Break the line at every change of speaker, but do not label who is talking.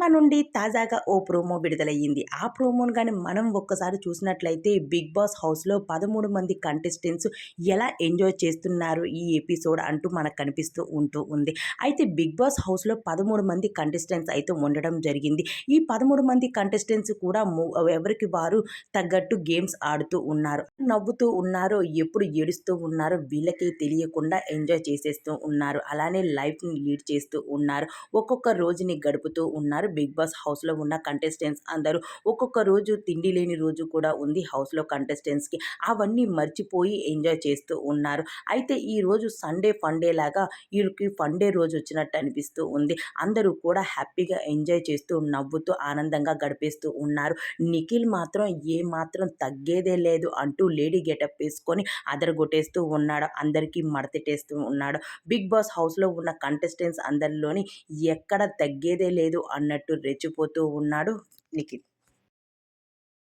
నుండి తాజాగా ఓ ప్రోమో విడుదలయ్యింది. ఆ ప్రోమోను గాని మనం ఒక్కసారి చూసినట్లయితే 'బిగ్ బాస్' హౌస్‌లో 13 మంది కంటెస్టెంట్స్ ఎలా ఎంజాయ్ చేస్తున్నారు ఈ ఎపిసోడ్ అంటూ మనకు కనిపిస్తూ ఉంది. అయితే 'బిగ్ బాస్' హౌస్‌లో 13 మంది కంటెస్టెంట్స్ అయితే ఉండడం జరిగింది. ఈ 13 మంది కంటెస్టెంట్స్ కూడా ఎవరికి వారు తగ్గట్టు గేమ్స్ ఆడుతూ ఉన్నారు. నవ్వుతూ ఉన్నారు, ఎప్పుడు ఏడుస్తూ ఉన్నారో వీళ్ళకే తెలియకుండా ఎంజాయ్ చేసేస్తూ ఉన్నారు. అలానే లైఫ్‌ని లీడ్ చేస్తూ ఉన్నారు. ఒక్కొక్క రోజుని గడుపుతూ ఉన్నారు బిగ్ బాస్ హౌస్లో ఉన్న కంటెస్టెంట్స్ అందరూ. ఒక్కొక్క రోజు తిండి లేని రోజు కూడా ఉంది హౌస్లో కంటెస్టెంట్స్కి. అవన్నీ మర్చిపోయి ఎంజాయ్ చేస్తూ ఉన్నారు. అయితే ఈరోజు సండే ఫండే లాగా వీళ్ళకి ఫండే రోజు వచ్చినట్టు అనిపిస్తూ ఉంది. అందరూ కూడా హ్యాపీగా ఎంజాయ్ చేస్తూ నవ్వుతూ ఆనందంగా గడిపేస్తూ ఉన్నారు. నిఖిల్ మాత్రం ఏ మాత్రం తగ్గేదే లేదు అంటూ లేడీ గెటప్ వేసుకొని అదరగొట్టేస్తూ ఉన్నాడు. అందరికీ మడతెట్టేస్తూ ఉన్నాడు. బిగ్ బాస్ హౌస్లో ఉన్న కంటెస్టెంట్స్ అందరిలోని ఎక్కడ తగ్గేదే లేదు అన్నట్టు రెచ్చిపోతూ ఉన్నాడు నిఖిల్.